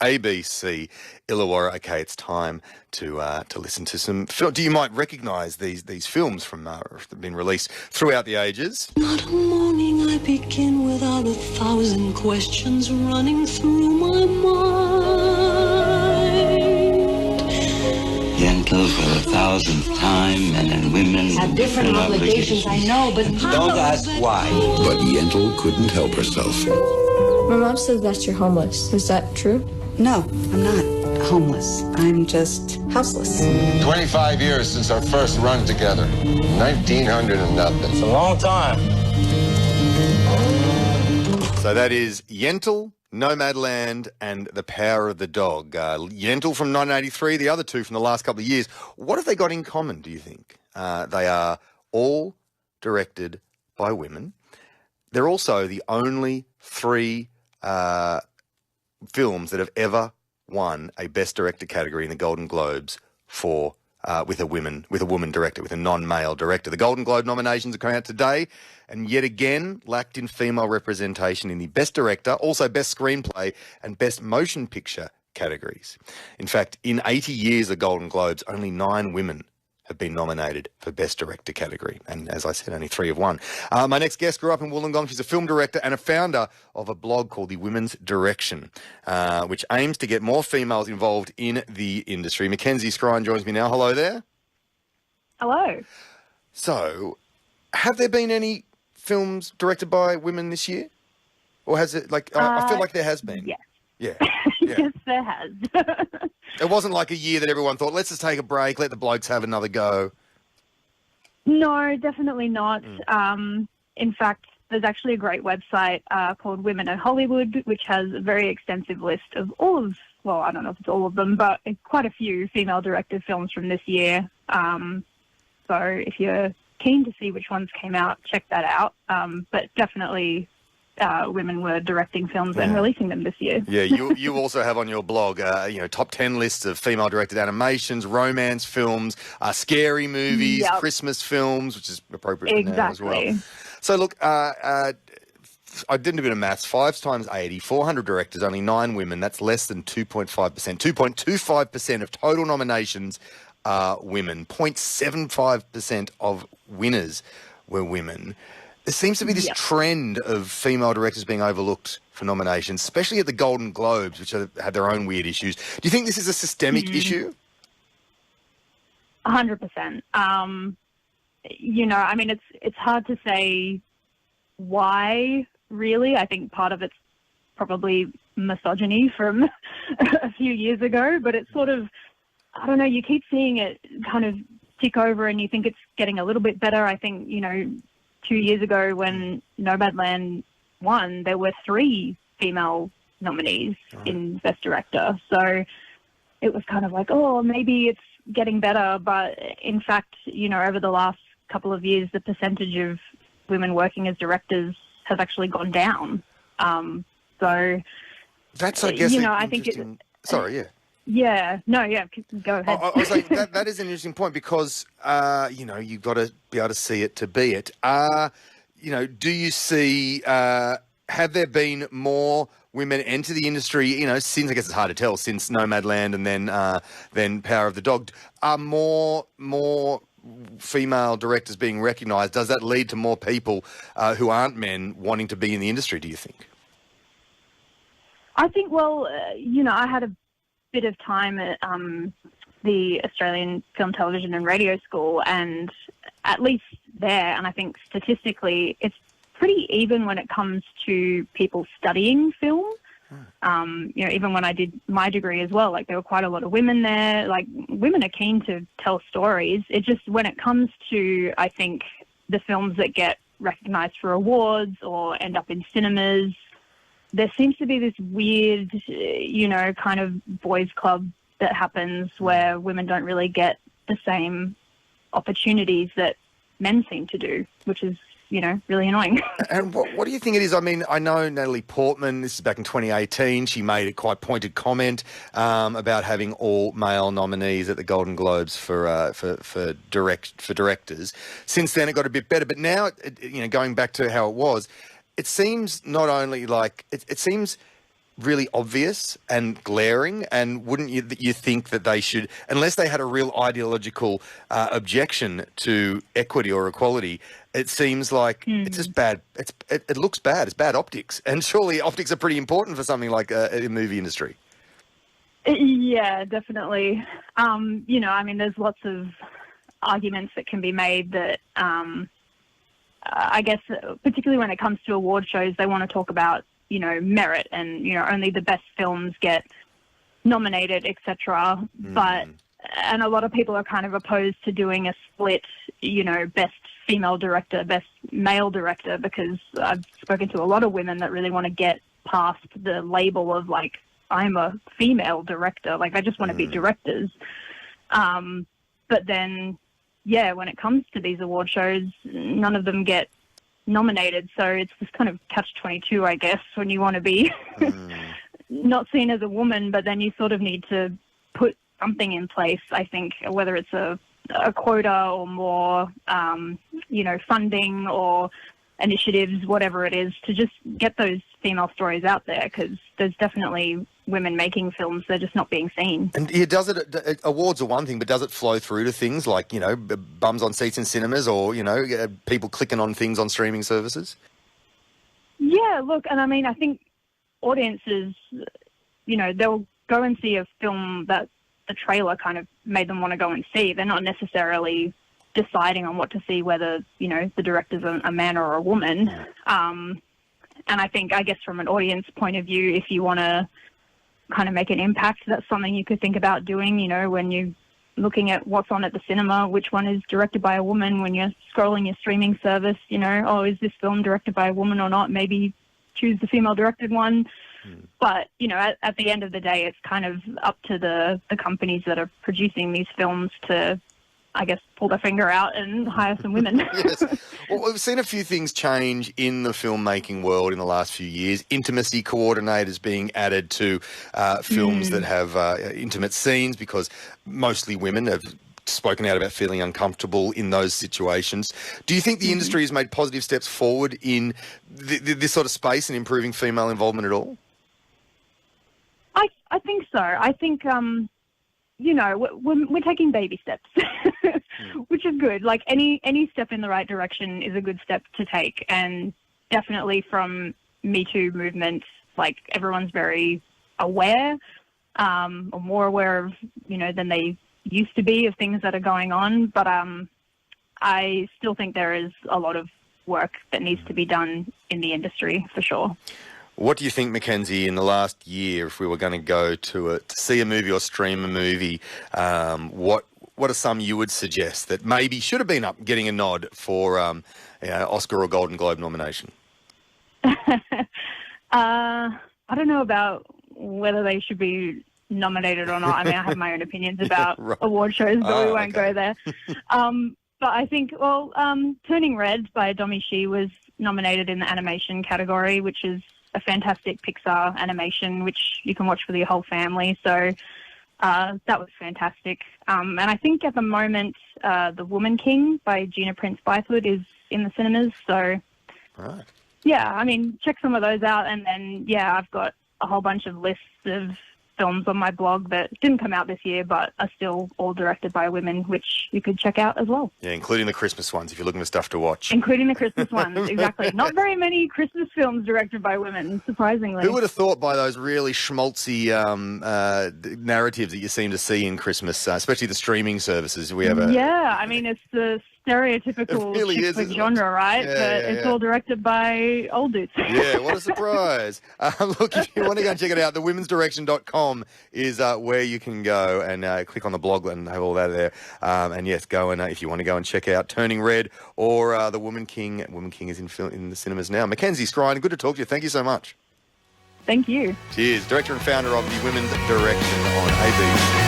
ABC Illawarra. Okay, it's time to listen to some film. You might recognise these films from have been released throughout the ages. Not a morning I begin without 1,000 questions running through my mind. Gentle for the 1,000th time, men and women Have different obligations, I know, but Don't ask why. But Yentl couldn't help herself. My mom says that you're homeless. Is that true? No, I'm not homeless. I'm just houseless. 25 years since our first run together. 1900 and nothing. It's a long time. So that is Yentl, Nomadland, and The Power of the Dog. Yentl from 1983, the other two from the last couple of years. What have they got in common, do you think? They are all directed by women. They're also the only three films that have ever won a Best Director category in the Golden Globes for with a woman director, with a non-male director. The Golden Globe nominations are coming out today, and yet again lacked in female representation in the Best Director, also Best Screenplay and Best Motion Picture categories. In fact, in 80 years of Golden Globes, only 9 women have been nominated for Best Director category. And as I said, only 3 have won. My next guest grew up in Wollongong. She's a film director and a founder of a blog called The Women's Direction, which aims to get more females involved in the industry. McKenzee Scrine joins me now. Hello there. Hello. So, have there been any films directed by women this year? Or has it, I feel like there has been. Yes. Yeah. Yes, there has. It wasn't like a year that everyone thought, let's just take a break, let the blokes have another go. No, definitely not. In fact, there's actually a great website called Women in Hollywood, which has a very extensive list of I don't know if it's all of them, but quite a few female-directed films from this year. So if you're keen to see which ones came out, check that out. But definitely women were directing films and releasing them this year. Yeah, you also have on your blog, top 10 lists of female-directed animations, romance films, scary movies, Christmas films, which is appropriate for now as well. So look, I did a bit of maths. 5 times 80, 400 directors, only 9 women. That's less than 2.5%. 2.25% of total nominations are women. 0.75% of winners were women. There seems to be this trend of female directors being overlooked for nominations, especially at the Golden Globes, which have their own weird issues. Do you think this is a systemic issue? 100%. It's hard to say why, really. I think part of it's probably misogyny from a few years ago, but it's sort of, I don't know, you keep seeing it kind of tick over and you think it's getting a little bit better. I think, 2 years ago when Nomadland won, there were 3 female nominees in Best Director. So it was kind of like, maybe it's getting better. But in fact, over the last couple of years, the percentage of women working as directors has actually gone down. So that's, I guess, I think sorry, yeah. Yeah, no, go ahead. I was like, that is an interesting point because, you've got to be able to see it to be it. Do you see, have there been more women enter the industry, since, I guess it's hard to tell, since Nomadland and then Power of the Dog, are more female directors being recognised? Does that lead to more people who aren't men wanting to be in the industry, do you think? I think, I had a bit of time at the Australian Film, Television and Radio School, and at least there, and I think statistically it's pretty even when it comes to people studying film. Even when I did my degree as well, there were quite a lot of women there. Women are keen to tell stories. It just, when it comes to, I think, the films that get recognised for awards or end up in cinemas, there seems to be this weird, kind of boys' club that happens where women don't really get the same opportunities that men seem to do, which is, really annoying. And what do you think it is? I mean, I know Natalie Portman, this is back in 2018, she made a quite pointed comment about having all male nominees at the Golden Globes for directors. Since then, it got a bit better, but now, going back to how it was, it seems not only it seems really obvious and glaring? And wouldn't you think that they should, unless they had a real ideological objection to equity or equality, it seems like it's just bad. It looks bad. It's bad optics. And surely optics are pretty important for something like a movie industry. Yeah, definitely. There's lots of arguments that can be made that I guess particularly when it comes to award shows, they want to talk about, merit and, only the best films get nominated, etc. And a lot of people are kind of opposed to doing a split, best female director, best male director, because I've spoken to a lot of women that really want to get past the label of like, I'm a female director. Like, I just want to be directors. But then, when it comes to these award shows, none of them get nominated. So it's this kind of catch-22, I guess, when you want to be not seen as a woman, but then you sort of need to put something in place, I think, whether it's a quota or more, funding or initiatives, whatever it is, to just get those female stories out there, because there's definitely women making films, they're just not being seen. And does it, awards are one thing, but does it flow through to things like, bums on seats in cinemas or, people clicking on things on streaming services? Yeah, look, and I think audiences, they'll go and see a film that the trailer kind of made them want to go and see. They're not necessarily deciding on what to see, whether, the director's a man or a woman. And I guess from an audience point of view, if you want to kind of make an impact, that's something you could think about doing, when you're looking at what's on at the cinema, which one is directed by a woman. When you're scrolling your streaming service, is this film directed by a woman or not? Maybe choose the female-directed one. But, at the end of the day, it's kind of up to the companies that are producing these films to, I guess, pull their finger out and hire some women. Yes. Well, we've seen a few things change in the filmmaking world in the last few years. Intimacy coordinators being added to films that have intimate scenes, because mostly women have spoken out about feeling uncomfortable in those situations. Do you think the industry has made positive steps forward in this sort of space and improving female involvement at all? I think so. I think, we're taking baby steps, which is good. Like any step in the right direction is a good step to take. And definitely from Me Too movement, like everyone's very aware, or more aware of, than they used to be of things that are going on. But I still think there is a lot of work that needs to be done in the industry for sure. What do you think, McKenzee, in the last year, if we were going to go to see a movie or stream a movie, what are some you would suggest that maybe should have been up getting a nod for Oscar or Golden Globe nomination? I don't know about whether they should be nominated or not. I have my own opinions about award shows, but we won't go there. But I think, Turning Red by Domi Shi was nominated in the animation category, which is a fantastic Pixar animation, which you can watch for your whole family. So that was fantastic. And I think at the moment, The Woman King by Gina Prince Bythewood is in the cinemas. So, check some of those out. And then, I've got a whole bunch of lists of films on my blog that didn't come out this year but are still all directed by women, which you could check out as well. Yeah, including the Christmas ones if you're looking for stuff to watch. Including the Christmas ones, exactly. Not very many Christmas films directed by women, surprisingly. Who would have thought by those really schmaltzy narratives that you seem to see in Christmas, especially the streaming services? We have it's the stereotypical chick flick genre, right? It's all directed by old dudes. Yeah, what a surprise. Look, if you want to go and check it out, thewomensdirection.com is where you can go and click on the blog and have all that there. And yes, go and if you want to go and check out Turning Red or The Woman King. Woman King is in the cinemas now. McKenzee Strine, good to talk to you. Thank you so much. Thank you. Cheers. Director and founder of the Women's Direction on ABC.